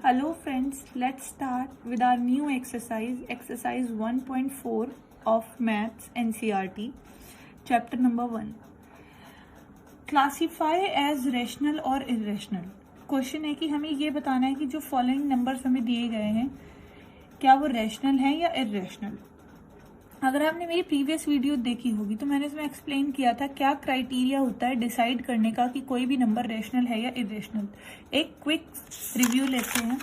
Hello friends, let's start with our new exercise 1.4 of Maths NCERT, chapter number 1. Classify as rational or irrational. Question है कि हमें ये बताना है कि जो फॉलोइंग नंबर्स हमें दिए गए हैं क्या वो रैशनल है या इर्रेशनल। अगर आपने मेरी प्रीवियस वीडियो देखी होगी तो मैंने इसमें एक्सप्लेन किया था क्या क्राइटेरिया होता है डिसाइड करने का कि कोई भी नंबर रैशनल है या इर्रेशनल। एक क्विक रिव्यू लेते हैं।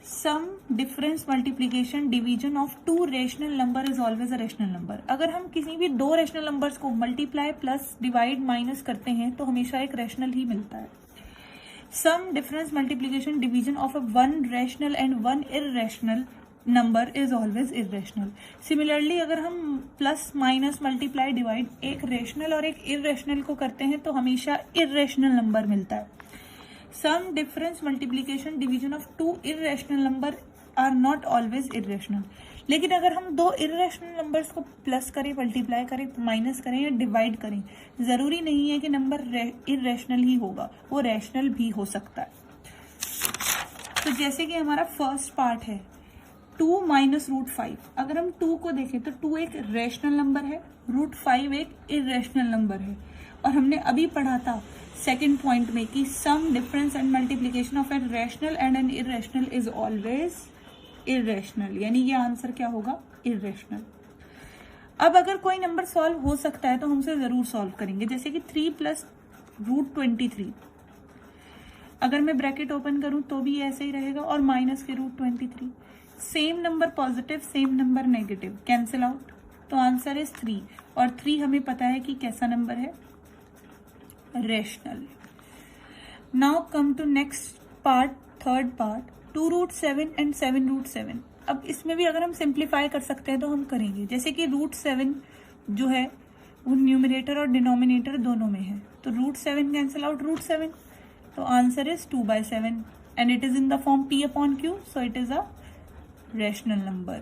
Sum, difference, multiplication, division of two rational number is always a rational number. अगर हम किसी भी दो रैशनल नंबर्स को मल्टीप्लाई, प्लस, डिवाइड, माइनस करते हैं तो हमेशा एक रैशनल ही मिलता है। Sum, difference, multiplication, division of a one rational and one irrational number is always irrational. Similarly अगर हम प्लस, माइनस, मल्टीप्लाई, डिवाइड एक रैशनल और एक इर्रेशनल को करते हैं तो हमेशा इर्रेशनल नंबर मिलता है। Sum, difference, multiplication, division of two irrational number are not always irrational. लेकिन अगर हम दो इर्रेशनल नंबर्स को प्लस करें, मल्टीप्लाई करें, माइनस करें या डिवाइड करें, जरूरी नहीं है कि नंबर इर्रेशनल ही होगा, वो रैशनल भी हो सकता है। तो जैसे कि हमारा फर्स्ट पार्ट है 2 माइनस रूट 5। अगर हम 2 को देखें तो 2 एक रैशनल नंबर है, रूट 5 एक इर्रेशनल नंबर है। और हमने अभी पढ़ा था सेकंड पॉइंट में कि sum, difference and multiplication of an rational and an irrational is always irrational, यानी ये आंसर क्या होगा, इर्रेशनल। अब अगर कोई नंबर सॉल्व हो सकता है तो हम उसे जरूर सॉल्व करेंगे। जैसे कि 3 प्लस रूट 23, अगर मैं ब्रैकेट ओपन करूं तो भी ऐसे ही रहेगा, और माइनस के root 23। Same number positive, same number negative, cancel out, तो आंसर इज 3। और 3 हमें पता है कि कैसा नंबर है, rational. Now come to next part, third part, 2 root 7 and 7 root 7। अब इसमें भी अगर हम सिंप्लीफाई कर सकते हैं तो हम करेंगे। जैसे कि रूट 7 जो है वो न्यूमरेटर और डिनोमिनेटर दोनों में है, तो रूट 7 कैंसिल आउट रूट 7, तो answer is 2/7 and it is in the form p upon q, so it is a rational number.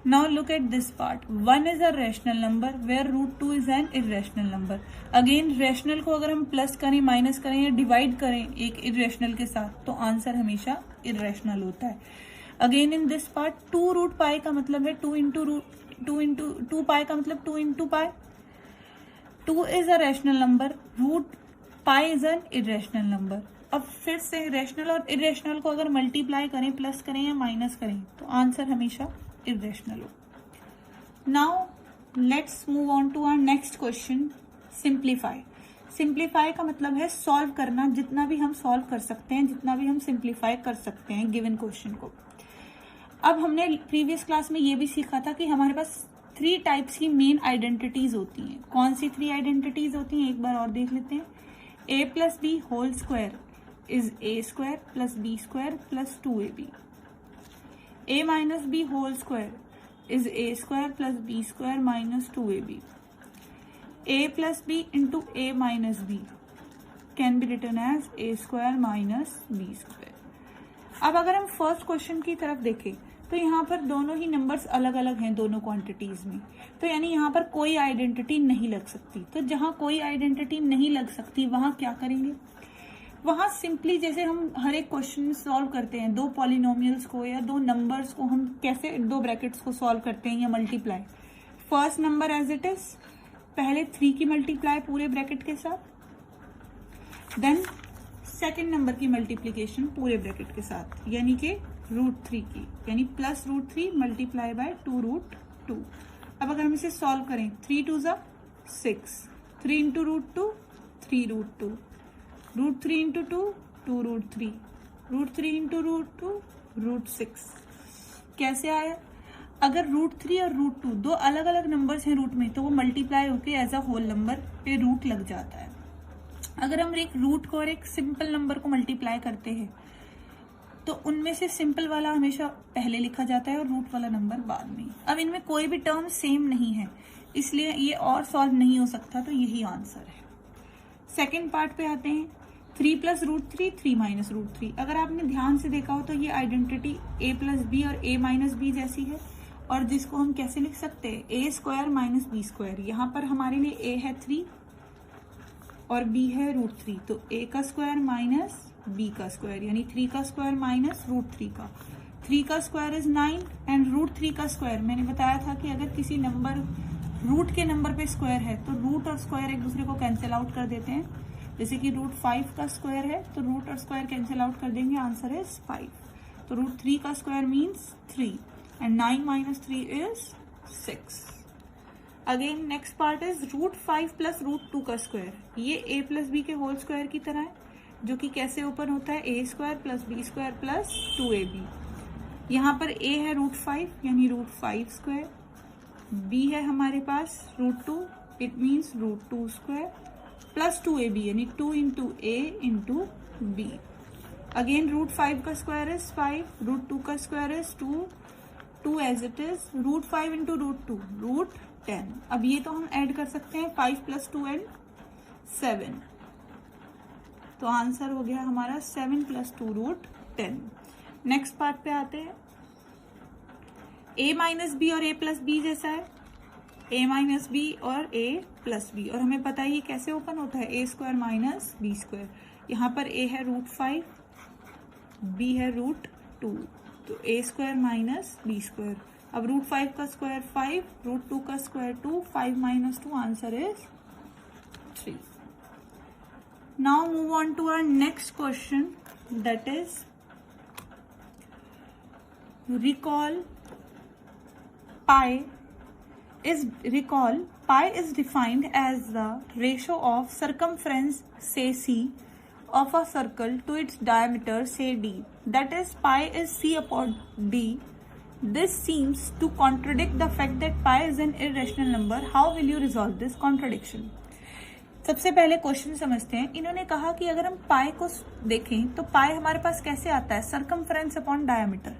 Now look at this part. 1 is a rational number where root 2 is an irrational number. Again rational को अगर हम plus करें, minus करें या divide करें एक irrational के साथ तो आंसर हमेशा irrational होता है। Again in this part 2 root pi का मतलब है 2 पाई का मतलब 2 into pi. 2 is a rational number, root pi is an irrational number। अब फिर से रैशनल और इर्रेशनल को अगर मल्टीप्लाई करें, प्लस करें या माइनस करें तो आंसर हमेशा इर्रेशनल हो। Now let's move on to our next question, simplify. Simplify का मतलब है सॉल्व करना, जितना भी हम सॉल्व कर सकते हैं, जितना भी हम सिंप्लीफाई कर सकते हैं गिवन क्वेश्चन को। अब हमने प्रीवियस क्लास में ये भी सीखा था कि हमारे पास 3 टाइप्स की मेन आइडेंटिटीज होती हैं। कौन सी 3 आइडेंटिटीज होती हैं, एक बार और देख लेते हैं। a plus B whole square is a square plus b square plus 2ab. a minus b whole square is a square plus b square minus 2ab. a plus b into a minus b can be written as a square minus b square. अब अगर हम first question की तरफ देखें तो यहाँ पर दोनों ही नंबर्स अलग अलग हैं दोनों क्वांटिटीज में, तो यानी यहाँ पर कोई आइडेंटिटी नहीं लग सकती। तो जहाँ कोई आइडेंटिटी नहीं लग सकती वहां क्या करेंगे, वहां सिंपली जैसे हम हर एक क्वेश्चन सॉल्व करते हैं, दो पॉलिनोमियल्स को या दो नंबर्स को हम कैसे दो ब्रैकेट्स को सॉल्व करते हैं या multiply. First number as it is, पहले 3 की मल्टीप्लाई पूरे ब्रैकेट के साथ, देन सेकंड नंबर की मल्टीप्लीकेशन पूरे ब्रैकेट के साथ, यानी कि रूट 3 की, यानी plus root 3 multiply by 2 root 2। अब अगर हम इसे सॉल्व करें 3 2 जा 6, 3 into root 2 3 root 2, root 3 into 2 2 root 3, root 3 into root 2 root 6। कैसे आया, अगर रूट 3 और रूट 2 दो अलग अलग नंबर्स हैं रूट में तो वो मल्टीप्लाई होके एज अ होल नंबर पे रूट लग जाता है। अगर हम एक रूट को और एक सिंपल नंबर को मल्टीप्लाई करते हैं तो उनमें से सिंपल वाला हमेशा पहले लिखा जाता है और रूट वाला नंबर बाद में। अब इनमें कोई भी टर्म सेम नहीं है, इसलिए ये और सॉल्व नहीं हो सकता, तो यही आंसर है। सेकेंड पार्ट पे आते हैं, 3 प्लस रूट 3 3 माइनस रूट 3। अगर आपने ध्यान से देखा हो तो ये आइडेंटिटी a प्लस बी और a माइनस बी जैसी है, और जिसको हम कैसे लिख सकते हैं, a square minus B square. यहाँ पर हमारे लिए a है 3 और b है रूट 3, तो a का स्क्वायर माइनस b का स्क्वायर, यानी 3 का स्क्वायर माइनस √3 का। 3 का स्क्वायर इज 9 एंड √3 का स्क्वायर, मैंने बताया था कि अगर किसी नंबर रूट के नंबर पे स्क्वायर है तो रूट और स्क्वायर एक दूसरे को कैंसिल आउट कर देते हैं। जैसे कि √5 का स्क्वायर है तो रूट और स्क्वायर कैंसिल आउट कर देंगे, आंसर इज 5। तो √3 का square means 3 and 9 minus 3 is 6। Again next part is √5 plus √2 का स्क्वायर। ये a प्लस बी के होल स्क्वायर की तरह है, जो कि कैसे ओपन होता है, a square plus b square plus 2ab। यहाँ पर a है √5 यानी √5 स्क्वायर, b है हमारे पास √2 it means √2 square plus 2ab यानी 2 into a into b। Again √5 का स्क्वायर इज 5, √2 का square is 2 as it is, √5 into √2 √10। अब ये तो हम ऐड कर सकते हैं 5 प्लस 2 एंड 7, तो आंसर हो गया हमारा 7 प्लस 2 √10। नेक्स्ट पार्ट पे आते हैं। a माइनस बी और a प्लस बी जैसा है, a माइनस बी और a प्लस बी, और हमें पता है ये कैसे ओपन होता है, a square minus B square. यहाँ पर a है √5, b है √2, तो a square minus B square. अब √5 का स्क्वायर 5, √2 का square 2, 5 minus 2 answer is 3। Now move on to our next question, that is recall pi is defined as the ratio of circumference say c of a circle to its diameter say d, that is pi is c upon d. This seems to contradict the fact that pi is an irrational number. How will you resolve this contradiction? सबसे पहले question समझते हैं। इन्होंने कहा कि अगर हम पाई को देखें तो पाई हमारे पास कैसे आता है, सर्कमफ्रेंस अपॉन डायमीटर।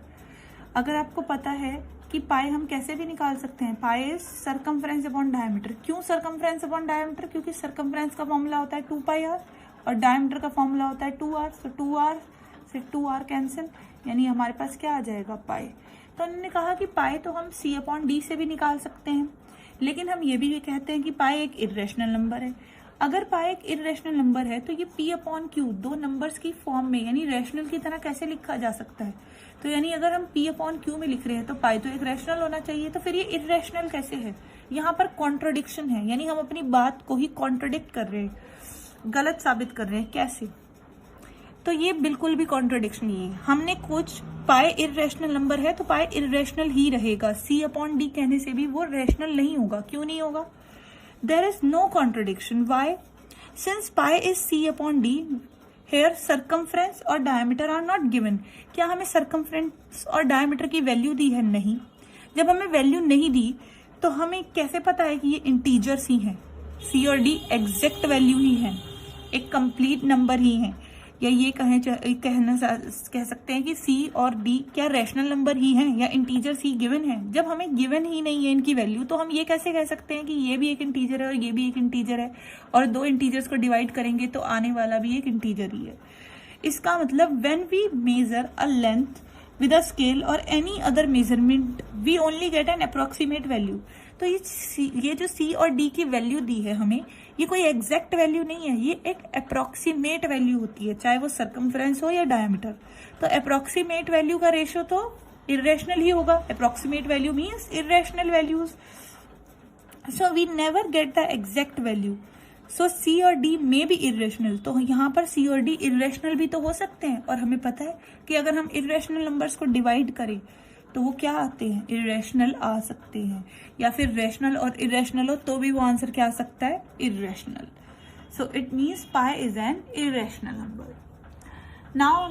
अगर आपको पता है कि पाई हम कैसे भी निकाल सकते हैं, pi is circumference upon diameter. क्यों सर्कमफ्रेंस अपॉन डायमीटर? क्योंकि सर्कमफ्रेंस का फॉर्मूला होता है 2πr और डायमीटर का फॉर्मूला होता है 2r, तो 2r से 2r कैंसिल, यानी हमारे पास क्या आ जाएगा पाई। तो उन्होंने कहा कि पाई तो हम c अपॉन डी से भी निकाल सकते हैं, लेकिन हम ये भी कहते हैं कि पाई एक इर्रेशनल नंबर है। अगर पाई एक इर्रेशनल नंबर है तो ये p अपॉन q दो नंबर्स की फॉर्म में यानी रैशनल की तरह कैसे लिखा जा सकता है। तो यानी अगर हम p अपॉन q में लिख रहे हैं तो पाई तो एक रैशनल होना चाहिए, तो फिर ये इर्रेशनल कैसे है। यहाँ पर कॉन्ट्रडिक्शन है, यानी हम अपनी बात को ही कॉन्ट्रडिक्ट कर रहे हैं, गलत साबित कर रहे हैं। कैसे? तो ये बिल्कुल भी कॉन्ट्रडिक्शन नहीं है। हमने कुछ पाई इर्रेशनल नंबर है तो पाई इर्रेशनल ही रहेगा, c अपॉन डी कहने से भी वो रैशनल नहीं होगा। क्यों नहीं होगा? There is no contradiction. Why? Since pi is c upon d, here circumference और diameter are not given. क्या हमें circumference और diameter की वैल्यू दी है? नहीं। जब हमें वैल्यू नहीं दी तो हमें कैसे पता है कि ये इंटीजर्स ही हैं? c और d एग्जैक्ट वैल्यू ही हैं, एक कंप्लीट नंबर ही हैं, या ये कह सकते हैं कि c और d क्या रैशनल नंबर ही हैं या इंटीजर्स ही गिवन है। जब हमें गिवन ही नहीं है इनकी वैल्यू तो हम ये कैसे कह सकते हैं कि ये भी एक इंटीजर है और ये भी एक इंटीजर है, और दो इंटीजर्स को डिवाइड करेंगे तो आने वाला भी एक इंटीजर ही है। इसका मतलब when we measure a length with a scale और any other measurement we only get an approximate value. तो ये जो c और d की वैल्यू दी है हमें, ये कोई एग्जैक्ट वैल्यू नहीं है, ये एक अप्रोक्सीमेट वैल्यू होती है, चाहे वो सर्कमफ्रेंस हो या डायमीटर। तो अप्रोक्सीमेट वैल्यू का रेशियो तो इर्रेशनल ही होगा। Approximate value means irrational values, so we never get the exact value. So c और d में भी इर्रेशनल, तो यहाँ पर c और d इर्रेशनल भी तो हो सकते हैं, और हमें पता है कि अगर हम इर्रेशनल नंबर्स को डिवाइड करें तो वो क्या आते हैं, इर्रेशनल आ सकते हैं, या फिर रैशनल और इर्रेशनल हो तो भी वो आंसर क्या आ सकता है, irrational. So it means pi is an irrational number. Now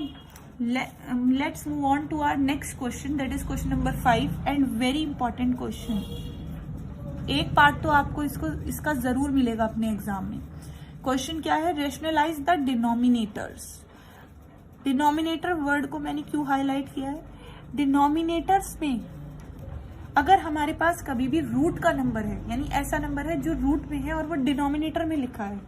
let's move on to our next question, that is question number 5 and very important question. एक पार्ट तो आपको इसका जरूर मिलेगा अपने एग्जाम में। क्वेश्चन क्या है, rationalise the denominators. Denominator word को मैंने क्यों हाईलाइट किया है, डिनोमिनेटर्स में अगर हमारे पास कभी भी रूट का नंबर है, यानी ऐसा नंबर है जो रूट में है और वो डिनोमिनेटर में लिखा है,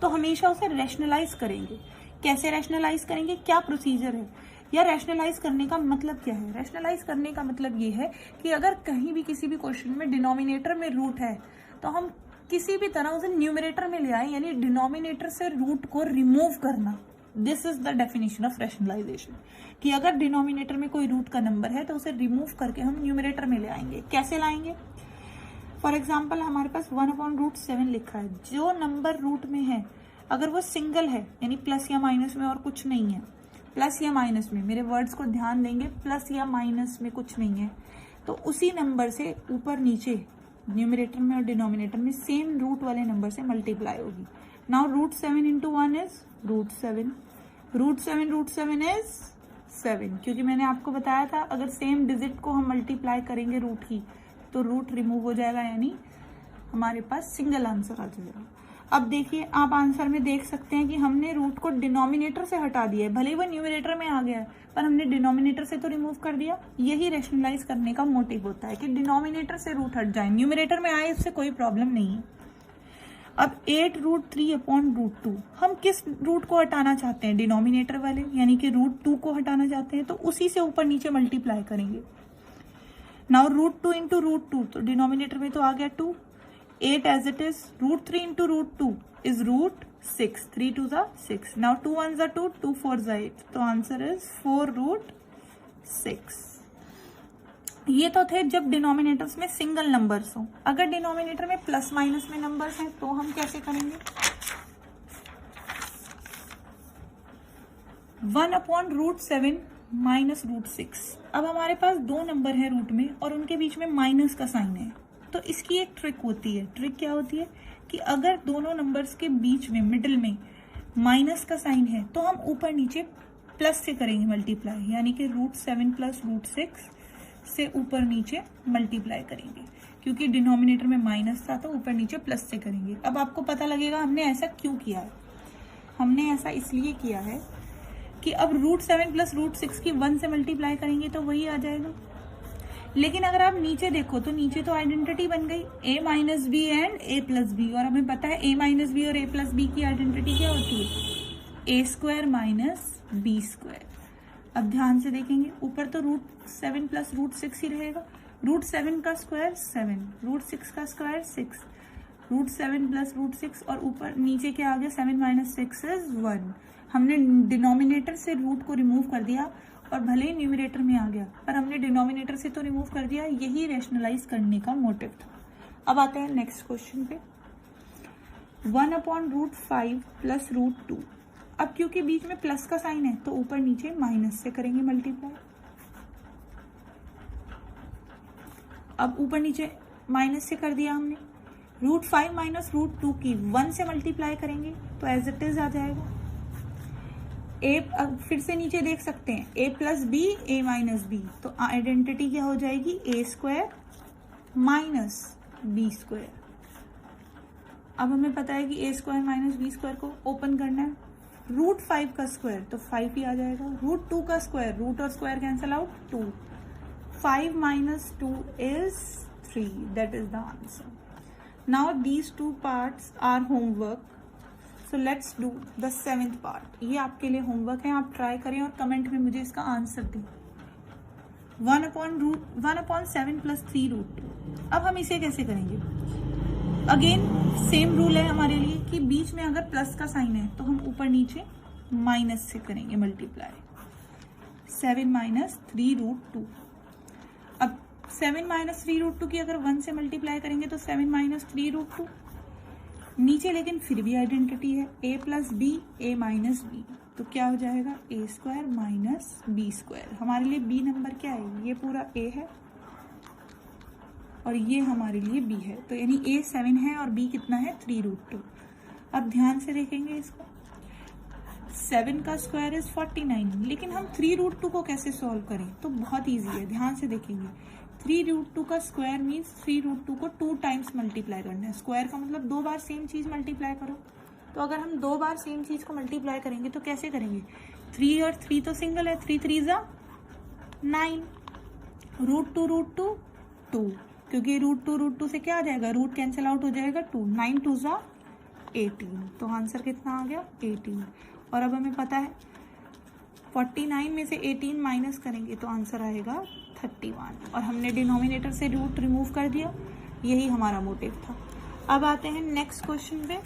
तो हमेशा उसे रैशनलाइज करेंगे। कैसे रैशनलाइज करेंगे, क्या प्रोसीजर है, या रैशनलाइज करने का मतलब क्या है। रैशनलाइज करने का मतलब ये है कि अगर कहीं भी किसी भी क्वेश्चन में डिनोमिनेटर में रूट है तो हम किसी भी तरह उसे न्यूमरेटर में ले आए, यानी डिनोमिनेटर से रूट को रिमूव करना, this is the definition of rationalisation, कि अगर डिनोमिनेटर में कोई रूट का नंबर है तो उसे रिमूव करके हम न्यूमरेटर में ले आएंगे। कैसे लाएंगे? फॉर एग्जाम्पल हमारे पास 1/√7 लिखा है। जो नंबर रूट में है अगर वो सिंगल है, यानी प्लस या माइनस में और कुछ नहीं है, प्लस या माइनस में, मेरे वर्ड्स को ध्यान देंगे, प्लस या माइनस में कुछ नहीं है, तो उसी नंबर से ऊपर नीचे न्यूमरेटर में और डिनोमिनेटर में सेम रूट वाले नंबर से मल्टीप्लाई होगी। नाउ √7 × 1 इज √7, √7 इज 7, क्योंकि मैंने आपको बताया था अगर सेम डिजिट को हम मल्टीप्लाई करेंगे रूट की तो रूट रिमूव हो जाएगा, यानी हमारे पास सिंगल आंसर आ जाएगा। अब देखिए, आप आंसर में देख सकते हैं कि हमने रूट को डिनोमिनेटर से हटा दिया है, भले ही वो न्यूमरेटर में आ गया है पर हमने डिनोमिनेटर से तो रिमूव कर दिया। यही रैशनलाइज करने का मोटिव होता है कि डिनोमिनेटर से रूट हट जाए, न्यूमरेटर में आए उससे कोई प्रॉब्लम नहीं है। अब 8√3/√2, हम किस रूट को हटाना चाहते हैं? डिनोमिनेटर वाले, यानी कि √2 को हटाना चाहते हैं, तो उसी से ऊपर नीचे मल्टीप्लाई करेंगे। नाउ √2 × √2, तो डिनोमिनेटर में तो आ गया 2, 8 as it is, √3 × √2 is √6, 3 2s are 6. Now 2 1s are 2, 2 4s are 8. तो आंसर इज 4√6। ये तो थे जब डिनोमिनेटर्स में सिंगल नंबर्स हो। अगर डिनोमिनेटर में प्लस माइनस में नंबर्स हैं तो हम कैसे करेंगे? 1/√7 - √6। अब हमारे पास दो नंबर है रूट में और उनके बीच में माइनस का साइन है, तो इसकी एक ट्रिक होती है। ट्रिक क्या होती है कि अगर दोनों नंबर्स के बीच में मिडिल में माइनस का साइन है तो हम ऊपर नीचे प्लस से करेंगे मल्टीप्लाई, यानी कि √7 + √6 से ऊपर नीचे मल्टीप्लाई करेंगे, क्योंकि डिनोमिनेटर में माइनस था तो ऊपर नीचे प्लस से करेंगे। अब आपको पता लगेगा हमने ऐसा क्यों किया है। हमने ऐसा इसलिए किया है कि अब √7 + √6 की 1 से मल्टीप्लाई करेंगे तो वही आ जाएगा। लेकिन अगर आप नीचे देखो तो नीचे तो आइडेंटिटी बन गई a - b and a + b, और हमें पता है a - b और a + b की आइडेंटिटी क्या होती है? a² - b²। अब ध्यान से देखेंगे, ऊपर तो √7 + √6 ही रहेगा। √7 का स्क्वायर 7, √6 का स्क्वायर 6, √7 + √6, और ऊपर नीचे क्या आ गया? 7 - 6 इज 1। हमने डिनोमिनेटर से रूट को रिमूव कर दिया और भले ही न्यूमरेटर में आ गया पर हमने डिनोमिनेटर से तो रिमूव कर दिया। यही रैशनलाइज करने का मोटिव था। अब आते हैं नेक्स्ट क्वेश्चन पे। 1/√5 + √2। अब क्योंकि बीच में प्लस का साइन है तो ऊपर नीचे माइनस से करेंगे मल्टीप्लाई। अब ऊपर नीचे माइनस से कर दिया हमने। √5 - √2 की 1 से मल्टीप्लाई करेंगे तो एज इट इज आ जाएगा। अब फिर से नीचे देख सकते हैं a + b, a - b, तो आइडेंटिटी क्या हो जाएगी? a² - b²। अब हमें पता है कि a² - b² को ओपन करना है। √5 का स्क्वायर तो 5 ही आ जाएगा। √2 का स्क्वायर, रूट और square cancel out, 2। 5 - 2 is 3, that is the answer. Now these two parts are homework. So let's do the 7th part. ये आपके लिए होमवर्क है, आप ट्राई करें और कमेंट में मुझे इसका आंसर दें। 1/7 + 3√2। अब हम इसे कैसे करेंगे? अगेन सेम रूल है हमारे लिए कि बीच में अगर प्लस का साइन है तो हम ऊपर नीचे माइनस से करेंगे मल्टीप्लाई। 7 - 3√2। अब 7 - 3√2 की अगर 1 से मल्टीप्लाई करेंगे तो 7 - 3√2। नीचे लेकिन फिर भी आइडेंटिटी है a + b, a - b, तो क्या हो जाएगा? a² - b²। हमारे लिए b नंबर क्या है? ये पूरा a है और ये हमारे लिए b है, तो यानी a 7 है और b कितना है? 3√2। अब ध्यान से देखेंगे इसको, 7 का स्क्वायर इज 49, लेकिन हम 3√2 को कैसे सॉल्व करें? तो बहुत ईजी है, ध्यान से देखेंगे। 3√2 का स्क्वायर मीन्स 3√2 को 2 टाइम्स मल्टीप्लाई करना है। स्क्वायर का मतलब 2 बार सेम चीज मल्टीप्लाई करो। तो अगर हम 2 बार सेम चीज को मल्टीप्लाई करेंगे तो कैसे करेंगे? 3 और 3 तो सिंगल है, 3 3 जा 9, √2 2, क्योंकि √2 से क्या आ जाएगा? रूट कैंसिल आउट हो जाएगा, 2, 9 2 जा 18, तो आंसर कितना आ गया? 18। और अब हमें पता है 49 में से 18 माइनस करेंगे तो आंसर आएगा 31, और हमने डिनोमिनेटर से रूट रिमूव कर दिया। यही हमारा मोटिव था। अब आते हैं नेक्स्ट क्वेश्चन पे।